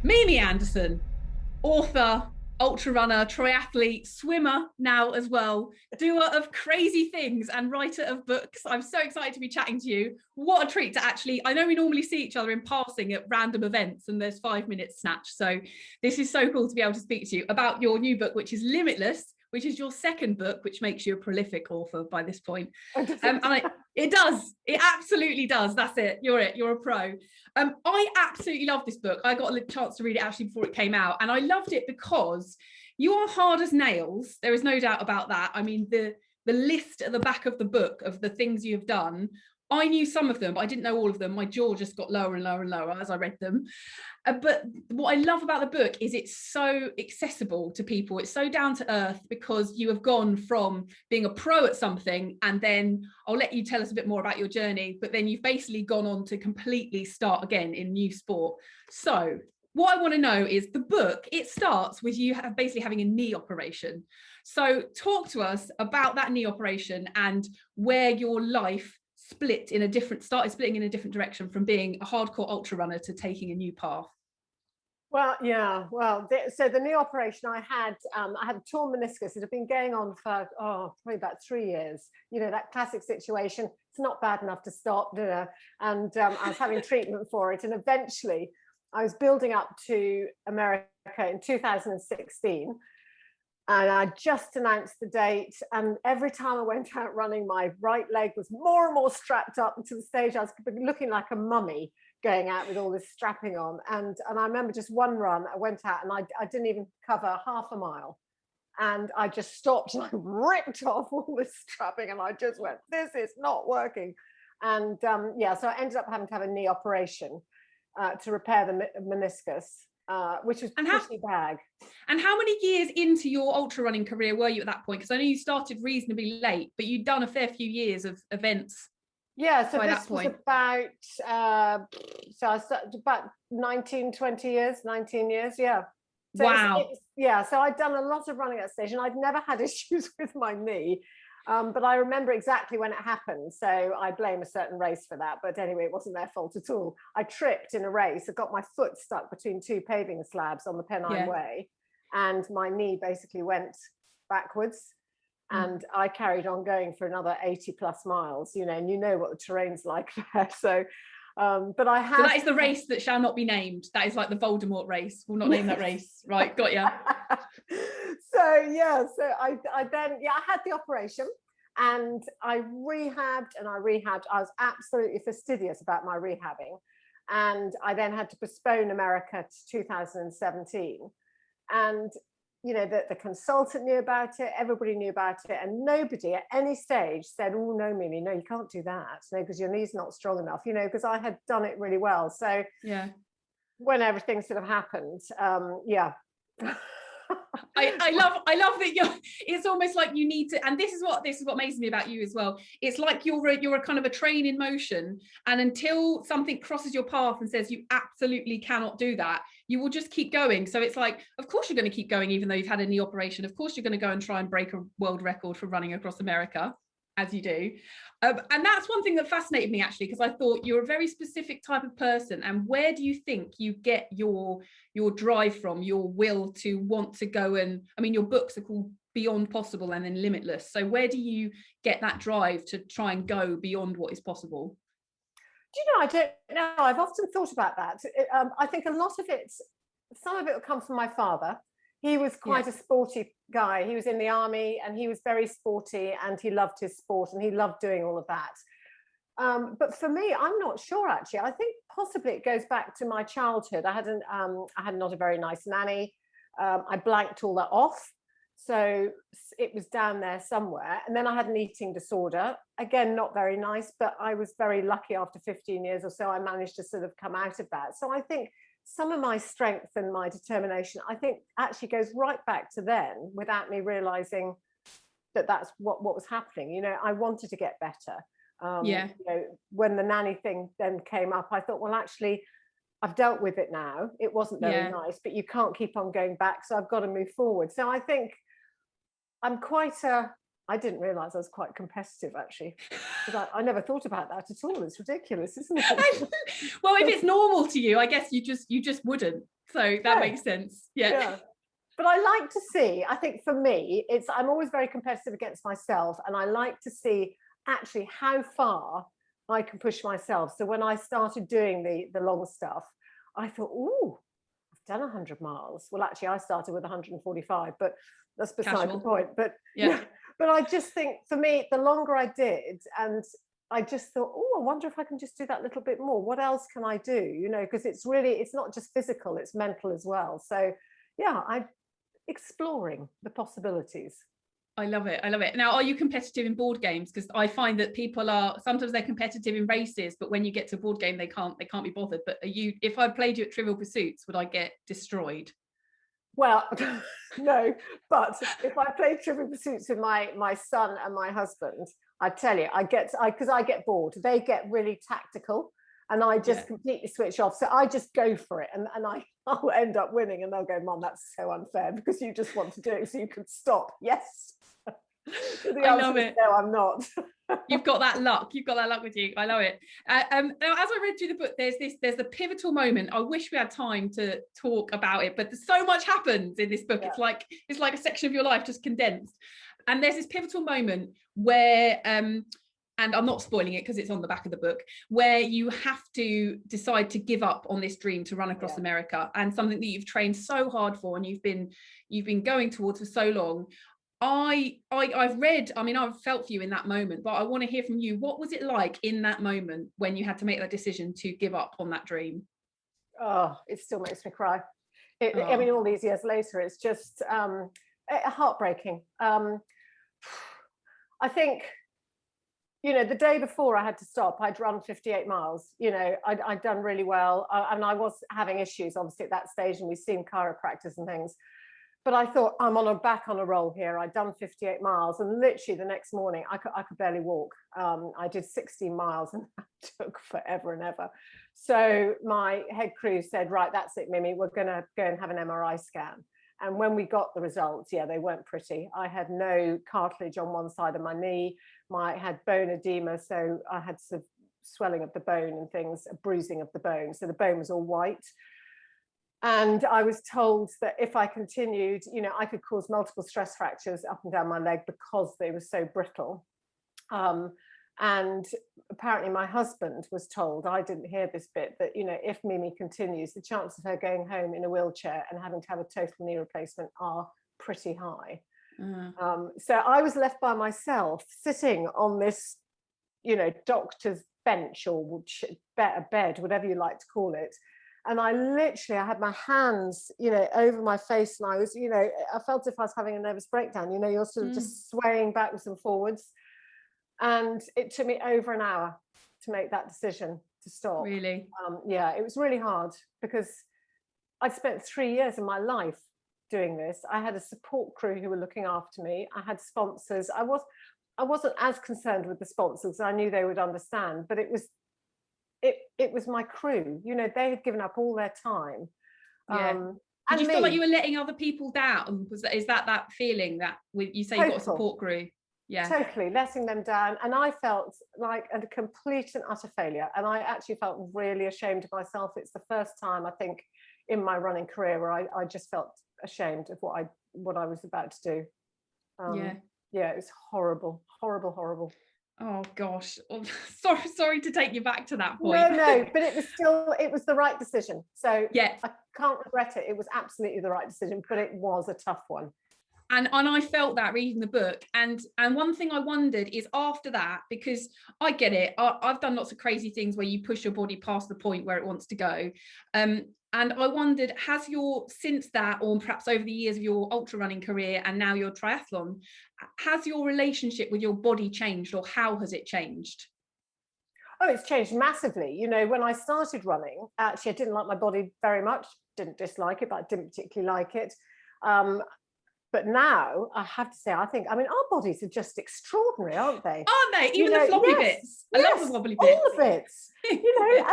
Mimi Anderson, author, ultra runner, triathlete, swimmer now as well, doer of crazy things and writer of books. I'm so excited to be chatting to you. What a treat to actually, I know we normally see each other in passing at random events and there's 5 minutes snatch. So this is so cool to be able to speak to you about your new book, which is Limitless, which is your second book, which makes you a prolific author by this point. It does. It absolutely does. That's it. You're it. You're a pro. I absolutely love this book. I got a chance to read it actually before it came out, and I loved it because you are hard as nails. There is no doubt about that. I mean, the list at the back of the book of the things you have done, I knew some of them, but I didn't know all of them. My jaw just got lower and lower and lower as I read them. But what I love about the book is it's so accessible to people. It's so down to earth because you have gone from being a pro at something, and then I'll let you tell us a bit more about your journey, but then you've basically gone on to completely start again in new sport. So what I want to know is the book, it starts with you basically having a knee operation. So talk to us about that knee operation and where your life started splitting in a different direction from being a hardcore ultra runner to taking a new path. Well, yeah, so the knee operation I had a torn meniscus. It had been going on for probably about 3 years. You know, that classic situation. It's not bad enough to stop, you know, and I was having treatment for it, and eventually I was building up to America in 2016. And I just announced the date, and every time I went out running, my right leg was more and more strapped up until the stage I was looking like a mummy going out with all this strapping on. And I remember just one run, I went out and I didn't even cover half a mile. And I just stopped and I ripped off all this strapping, and I just went, this is not working. And so I ended up having to have a knee operation to repair the meniscus. Which was pretty bad. And how many years into your ultra running career were you at that point? Because I know you started reasonably late, but you'd done a fair few years of events. Yeah, so this was about, so I started about 19 years, yeah. So wow. So I'd done a lot of running at that stage, and I'd never had issues with my knee. But I remember exactly when it happened, so I blame a certain race for that. But anyway, it wasn't their fault at all. I tripped in a race. I got my foot stuck between two paving slabs on the Pennine Way, and my knee basically went backwards. And I carried on going for another 80 plus miles, you know, and you know what the terrain's like there. So, but I had. So that is the race that shall not be named. That is like the Voldemort race. We'll not name that race. Right, got ya. So I had the operation, and I rehabbed. I was absolutely fastidious about my rehabbing, and I then had to postpone America to 2017. And you know, the consultant knew about it, everybody knew about it, and nobody at any stage said, oh no, Mimi, no, you can't do that, no, because your knee's not strong enough, you know, because I had done it really well. So when everything sort of happened, I love that it's almost like you need to, and this is what amazes me about you as well. It's like you're a kind of a train in motion, and until something crosses your path and says you absolutely cannot do that, you will just keep going. So it's like, of course you're going to keep going even though you've had a knee operation. Of course you're going to go and try and break a world record for running across America, as you do. And that's one thing that fascinated me actually, because I thought you're a very specific type of person. And where do you think you get your drive from, your will to want to go? And I mean, your books are called Beyond Possible and then Limitless. So where do you get that drive to try and go beyond what is possible? Do you know, I don't know. I've often thought about that. I think a lot of it, some of it will come from my father. He was quite a sporty guy. He was in the army, and he was very sporty, and he loved his sport, and he loved doing all of that. But for me, I'm not sure actually. I think possibly it goes back to my childhood. I had not a very nice nanny. I blanked all that off. So it was down there somewhere. And then I had an eating disorder. Again, not very nice, but I was very lucky after 15 years or so, I managed to sort of come out of that. So I think some of my strength and my determination, I think actually goes right back to then without me realizing that that's what was happening. You know, I wanted to get better. You know, when the nanny thing then came up, I thought, well, actually, I've dealt with it now. It wasn't very nice, but you can't keep on going back. So I've got to move forward. So I think I'm quite a I didn't realize I was quite competitive, actually, because I never thought about that at all. It's ridiculous, isn't it? Well, if it's normal to you, I guess you just wouldn't. So that makes sense. Yeah. But I like to see, I think for me, I'm always very competitive against myself, and I like to see actually how far I can push myself. So when I started doing the long stuff, I thought, oh, I've done 100 miles. Well, actually, I started with 145, but that's beside the point. But yeah, but I just think for me, the longer I did, and I just thought, oh, I wonder if I can just do that little bit more. What else can I do? You know, because it's not just physical, it's mental as well. So yeah, I'm exploring the possibilities. I love it. I love it. Now, are you competitive in board games? Because I find that people are sometimes they're competitive in races, but when you get to a board game, they can't be bothered. But are you? If I played you at Trivial Pursuits, would I get destroyed? Well, no, but if I play Trivial Pursuits with my son and my husband, I tell you, because I get bored. They get really tactical, and I just completely switch off. So I just go for it, and I'll end up winning, and they'll go, "Mom, that's so unfair because you just want to do it, so you can stop." Yes. I love it. No, I'm not. You've got that luck. You've got that luck with you. I love it. Now, as I read through the book, there's a pivotal moment. I wish we had time to talk about it, but so much happens in this book. Yeah. It's like a section of your life just condensed. And there's this pivotal moment where, and I'm not spoiling it because it's on the back of the book, where you have to decide to give up on this dream to run across America, and something that you've trained so hard for and you've been going towards for so long. I've read, I mean, I've felt for you in that moment, but I want to hear from you. What was it like in that moment when you had to make that decision to give up on that dream? Oh, it still makes me cry. I mean, all these years later, it's just heartbreaking. I think, you know, the day before I had to stop, I'd run 58 miles. You know, I'd done really well. And I was having issues, obviously, at that stage, and we've seen chiropractors and things. But I thought, I'm back on a roll here. I'd done 58 miles, and literally the next morning, I could barely walk. I did 16 miles, and that took forever and ever. So my head crew said, right, that's it, Mimi, we're going to go and have an MRI scan. And when we got the results, they weren't pretty. I had no cartilage on one side of my knee. I had bone edema, so I had sort of swelling of the bone and things, a bruising of the bone. So the bone was all white. And I was told that if I continued, you know, I could cause multiple stress fractures up and down my leg because they were so brittle. And apparently my husband was told, I didn't hear this bit, that, you know, if Mimi continues, the chance of her going home in a wheelchair and having to have a total knee replacement are pretty high. So I was left by myself sitting on this, you know, doctor's bench or bed, whatever you like to call it. And I had my hands, you know, over my face, and I was, you know, I felt as if I was having a nervous breakdown. You know, you're sort of just swaying backwards and forwards. And it took me over an hour to make that decision to stop. Really? It was really hard because I'd spent 3 years of my life doing this. I had a support crew who were looking after me. I had sponsors. I wasn't as concerned with the sponsors. I knew they would understand, but it was my crew. You know, they had given up all their time. Did you feel like you were letting other people down? Is that feeling that you say you've got a support crew? Yeah, totally letting them down. And I felt like a complete and utter failure. And I actually felt really ashamed of myself. It's the first time, I think, in my running career where I just felt ashamed of what I was about to do. It was horrible. Oh gosh, sorry to take you back to that point. No, but it was the right decision. So I can't regret it. It was absolutely the right decision, but it was a tough one. And I felt that reading the book. And one thing I wondered is after that, because I get it, I've done lots of crazy things where you push your body past the point where it wants to go. And I wondered, since that, or perhaps over the years of your ultra running career and now your triathlon, has your relationship with your body changed, or how has it changed? Oh, it's changed massively. You know, when I started running, actually, I didn't like my body very much, didn't dislike it, but I didn't particularly like it. But now I have to say, I mean, our bodies are just extraordinary, aren't they? Aren't they? Even the floppy bits. I love the wobbly bits. All the bits, you know,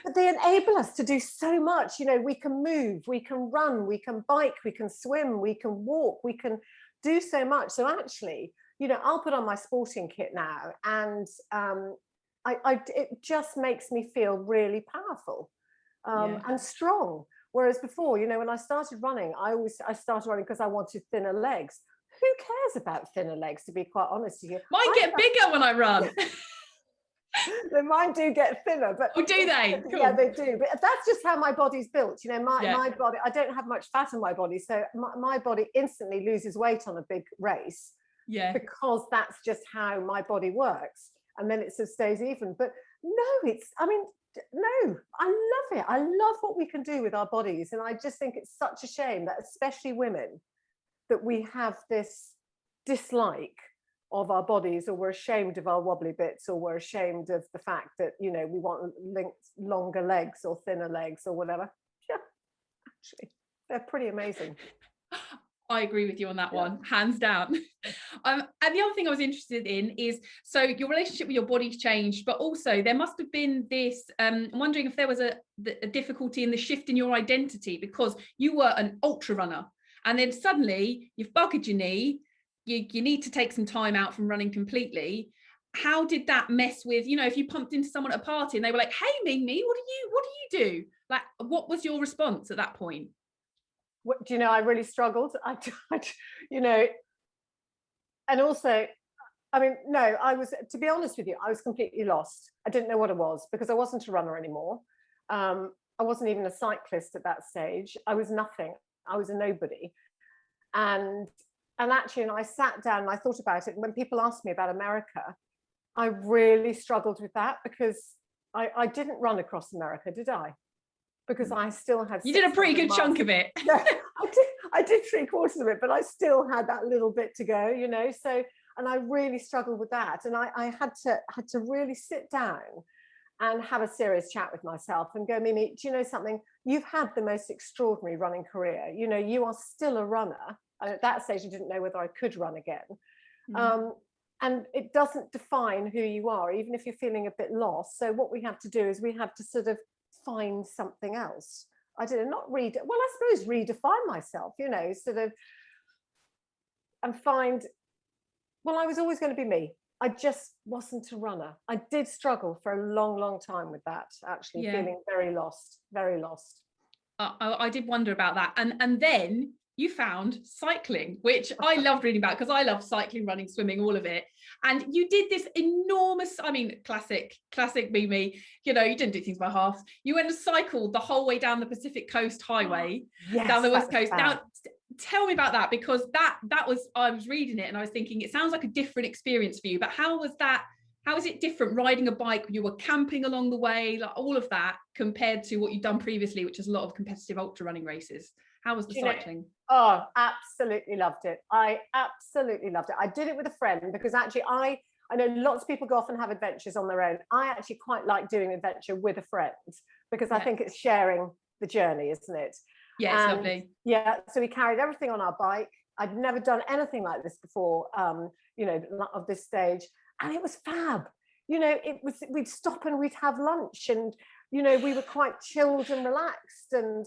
and they enable us to do so much. You know, we can move, we can run, we can bike, we can swim, we can walk, we can do so much. So actually, you know, I'll put on my sporting kit now, and it just makes me feel really powerful and strong. Whereas before, you know, when I started running, I started running because I wanted thinner legs. Who cares about thinner legs, to be quite honest with you? Mine get bigger when I run. Mine do get thinner, but oh, do they? Cool. Yeah, they do. But that's just how my body's built. You know, my body, I don't have much fat in my body, so my body instantly loses weight on a big race. Yeah. Because that's just how my body works, and then it sort of stays even. But no, I love it. I love what we can do with our bodies, and I just think it's such a shame that, especially women, that we have this dislike of our bodies, or we're ashamed of our wobbly bits, or we're ashamed of the fact that, you know, we want longer legs or thinner legs or whatever. Yeah, actually, they're pretty amazing. I agree with you on that one, hands down. And the other thing I was interested in is, so your relationship with your body's changed, but also there must have been this, I'm wondering if there was a difficulty in the shift in your identity, because you were an ultra runner, and then suddenly you've buggered your knee, you need to take some time out from running completely. How did that mess with, you know, if you pumped into someone at a party and they were like, hey, Ming, what do you do? Like, what was your response at that point? Do you know, I really struggled. You know, and also, I mean, no, I was, to be honest with you, I was completely lost. I didn't know what it was, because I wasn't a runner anymore. I wasn't even a cyclist at that stage. I was nothing. I was a nobody. And actually, and I sat down and I thought about it. And when people asked me about America, I really struggled with that, because I didn't run across America, did I? Because I still had. You did a pretty good chunk of it. No, I did 3/4 of it, but I still had that little bit to go, you know. So, and I really struggled with that, and I had to really sit down and have a serious chat with myself and go, Mimi, do you know something? You've had the most extraordinary running career. You know, you are still a runner. And at that stage, I didn't know whether I could run again. And it doesn't define who you are, even if you're feeling a bit lost. So what we have to do is we have to sort of find something else. I suppose redefine myself, you know, sort of, and find, well, I was always going to be me. I just wasn't a runner. I did struggle for a long, long time with that, actually, feeling very lost, very lost. I did wonder about that. And then you found cycling, which I loved reading about, because I love cycling, running, swimming, all of it. And you did this enormous, I mean, classic Mimi, you know, you didn't do things by halves. You went and cycled the whole way down the Pacific Coast Highway, down the West Coast. Now, tell me about that, because that was, I was reading it and I was thinking, it sounds like a different experience for you, but how was that? How is it different riding a bike? You were camping along the way, like all of that, compared to what you've done previously, which is a lot of competitive ultra running races. How was the cycling? Absolutely loved it. I absolutely loved it. I did it with a friend, because actually I know lots of people go off and have adventures on their own. I actually quite like doing an adventure with a friend, because I think it's sharing the journey, isn't it? Yeah, it's lovely. Yeah, so we carried everything on our bike. I'd never done anything like this before, you know, of this stage. And it was fab. You know, we'd stop and we'd have lunch, and, you know, we were quite chilled and relaxed, and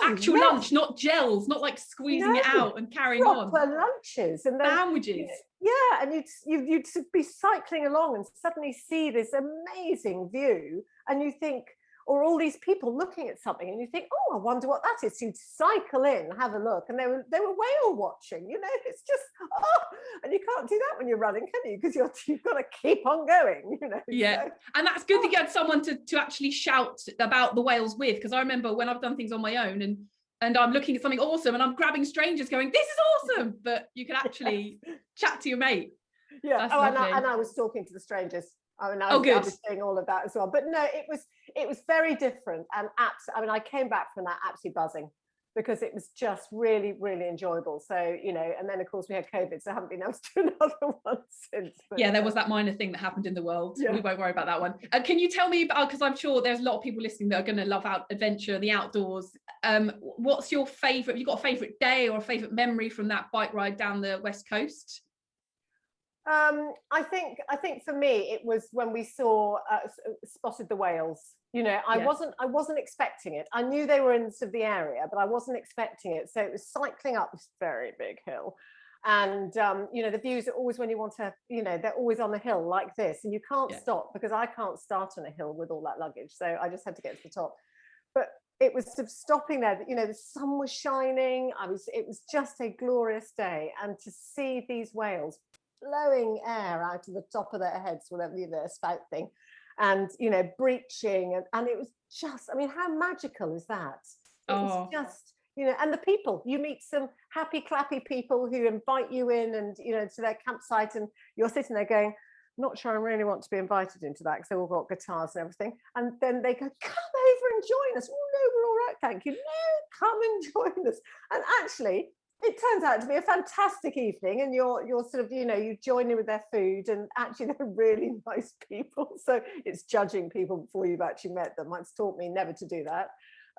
actual lunch, not gels, not like squeezing it out and carrying on. Proper lunches, and then sandwiches. Yeah, and you'd be cycling along and suddenly see this amazing view, and you think, or all these people looking at something, and you think, oh, I wonder what that is. So you'd cycle in, have a look, and they were whale watching. You know, it's just and you can't do that when you're running, can you? Because you've got to keep on going. You know. Yeah, so, and that's good that you had someone to actually shout about the whales with. Because I remember when I've done things on my own and I'm looking at something awesome and I'm grabbing strangers, going, "This is awesome!" But you can actually chat to your mate. Yeah. And I was talking to the strangers. I mean, I was doing all of that as well. But no, it was very different, and I came back from that absolutely buzzing, because it was just really, really enjoyable. So, you know, and then of course we had COVID, so I haven't been able to do another one since. But, yeah, there was that minor thing that happened in the world. Yeah. We won't worry about that one. Can you tell me about, because I'm sure there's a lot of people listening that are going to love adventure, the outdoors. What's your favourite? Have you got a favourite day or a favourite memory from that bike ride down the West Coast? I think for me it was when we spotted the whales. You know, I wasn't expecting it. I knew they were in sort of the area, but I wasn't expecting it. So it was cycling up this very big hill, And you know, the views are always, when you want to, you know, they're always on the hill like this, and you can't stop, because I can't start on a hill with all that luggage, so I just had to get to the top. But it was sort of stopping there, you know, the sun was shining, it was just a glorious day, and to see these whales blowing air out of the top of their heads, whatever their spout thing, and you know, breaching, and it was just, I mean, how magical is that? It was just, you know, and the people, you meet some happy clappy people who invite you in, and you know, to their campsite, and you're sitting there going, not sure I really want to be invited into that, because they've all got guitars and everything, and then they go, come over and join us. Oh no, we're all right, thank you. No, come and join us. And actually it turns out to be a fantastic evening, and you're sort of, you know, you join in with their food, and actually they're really nice people. So it's judging people before you've actually met them. It's taught me never to do that.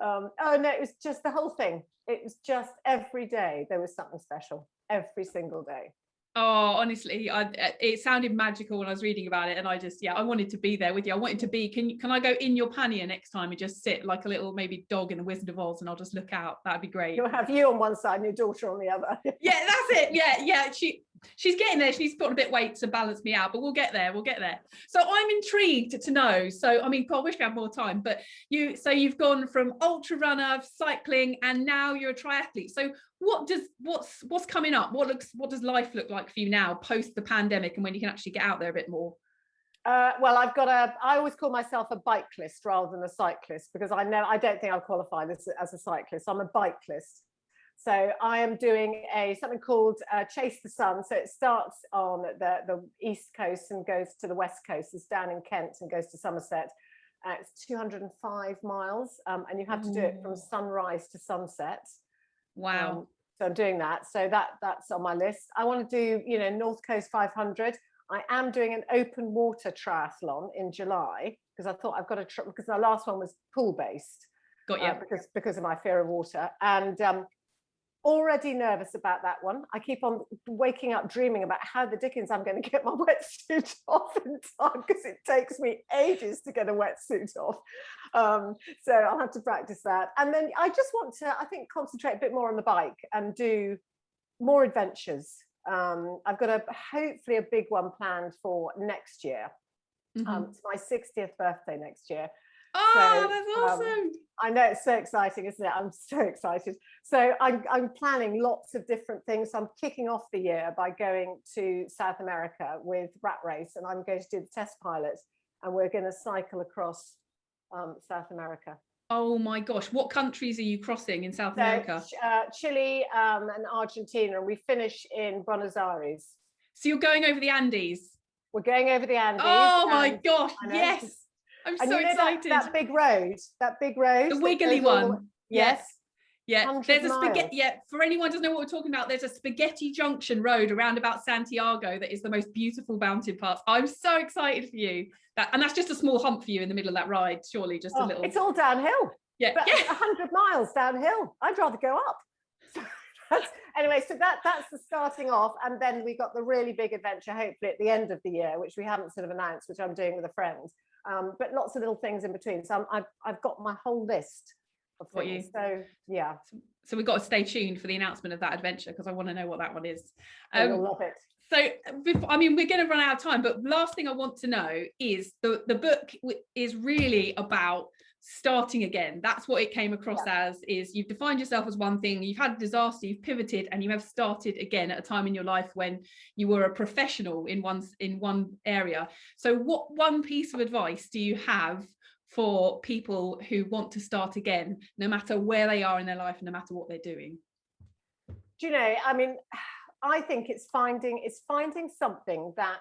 Oh no, it was just the whole thing. It was just every day there was something special, every single day. Oh, honestly, it sounded magical when I was reading about it, and I just, I wanted to be there with you. I wanted to be, can I go in your pannier next time and just sit like a little maybe dog in the Wizard of Oz, and I'll just look out? That'd be great. You'll have you on one side and your daughter on the other. Yeah, that's it. Yeah, she's getting there. She's got a bit of weight to balance me out, but we'll get there. So I'm intrigued to know. So I mean, God, I wish we had more time, but you've gone from ultra runner, cycling, and now you're a triathlete. So what's coming up? What does life look like for you now post the pandemic, and when you can actually get out there a bit more? Well, I always call myself a bikelist rather than a cyclist, because I don't think I'll qualify this as a cyclist. I'm a bikelist. So I am doing something called Chase the Sun. So it starts on the east coast and goes to the west coast. It's down in Kent and goes to Somerset. It's 205 miles, and you have to do it from sunrise to sunset. Wow. So I'm doing that. So that's on my list. I want to do, you know, North Coast 500. I am doing an open water triathlon in July, because I thought I've got to because the last one was pool based. Got you. Because of my fear of water, and already nervous about that one. I keep on waking up dreaming about how the dickens I'm going to get my wetsuit off in time, because it takes me ages to get a wetsuit off. So I'll have to practice that. And then I just want to, I think, concentrate a bit more on the bike and do more adventures. I've got hopefully a big one planned for next year. It's my 60th birthday next year. Oh, that's awesome. I know, it's so exciting, isn't it? I'm so excited. So I'm planning lots of different things. So I'm kicking off the year by going to South America with Rat Race, and I'm going to do the test pilot, and we're going to cycle across South America. Oh my gosh, what countries are you crossing in South America? Chile and Argentina, and we finish in Buenos Aires. So you're going over the Andes? We're going over the Andes. Oh my gosh, yes. I'm so excited. That big road, the wiggly one. Yes. Yeah, there's a spaghetti. Yeah, for anyone who doesn't know what we're talking about, there's a Spaghetti Junction road around about Santiago that is the most beautiful mountain pass. I'm so excited for you. And that's just a small hump for you in the middle of that ride, surely, just a little. It's all downhill. Yeah, but 100 miles downhill. I'd rather go up. Anyway, so that's the starting off, and then we got the really big adventure, hopefully at the end of the year, which we haven't sort of announced, which I'm doing with a friend. But lots of little things in between. So I've got my whole list of things. So yeah. So we've got to stay tuned for the announcement of that adventure, because I want to know what that one is. You'll love it. So I mean, we're going to run out of time, but last thing I want to know is the book is really about starting again. That's what it came across as, is you've defined yourself as one thing, you've had a disaster, you've pivoted, and you have started again at a time in your life when you were a professional in one area. So what one piece of advice do you have for people who want to start again, no matter where they are in their life and no matter what they're doing? Do you know, I mean, I think it's finding something that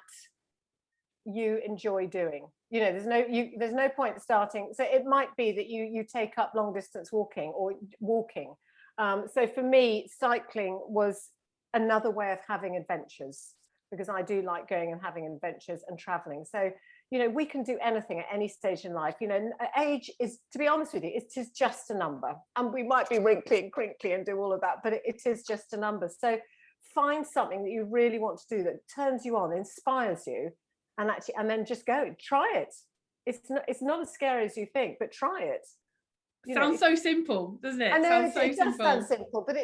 you enjoy doing. You know, there's no point starting. So it might be that you take up long distance walking. So for me, cycling was another way of having adventures, because I do like going and having adventures and traveling. So, you know, we can do anything at any stage in life. You know, age is, to be honest with you, it is just a number. And we might be wrinkly and crinkly and do all of that, but it is just a number. So find something that you really want to do that turns you on, inspires you, and then just go try it. It's not as scary as you think, but try it. Sounds so simple, doesn't it? I know, it does sound simple, but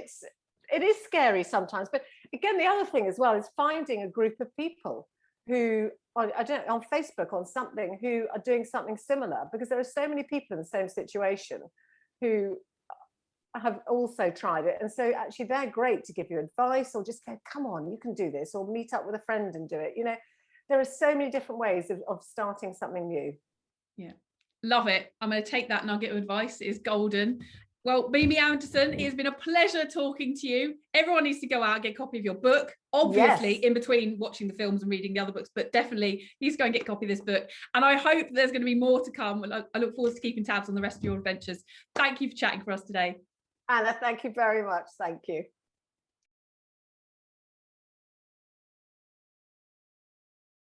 it is scary sometimes. But again, the other thing as well is finding a group of people who I don't know, on Facebook, on something, who are doing something similar, because there are so many people in the same situation who have also tried it, and so actually they're great to give you advice, or just go, come on, you can do this, or meet up with a friend and do it. You know, there are so many different ways of starting something new. Yeah, love it. I'm going to take that nugget of advice. It is golden. Well, Mimi Anderson, it has been a pleasure talking to you. Everyone needs to go out and get a copy of your book, obviously, Yes. in between watching the films and reading the other books, but definitely needs to go and get a copy of this book. And I hope there's going to be more to come. I look forward to keeping tabs on the rest of your adventures. Thank you for chatting for us today. Anna, thank you very much. Thank you.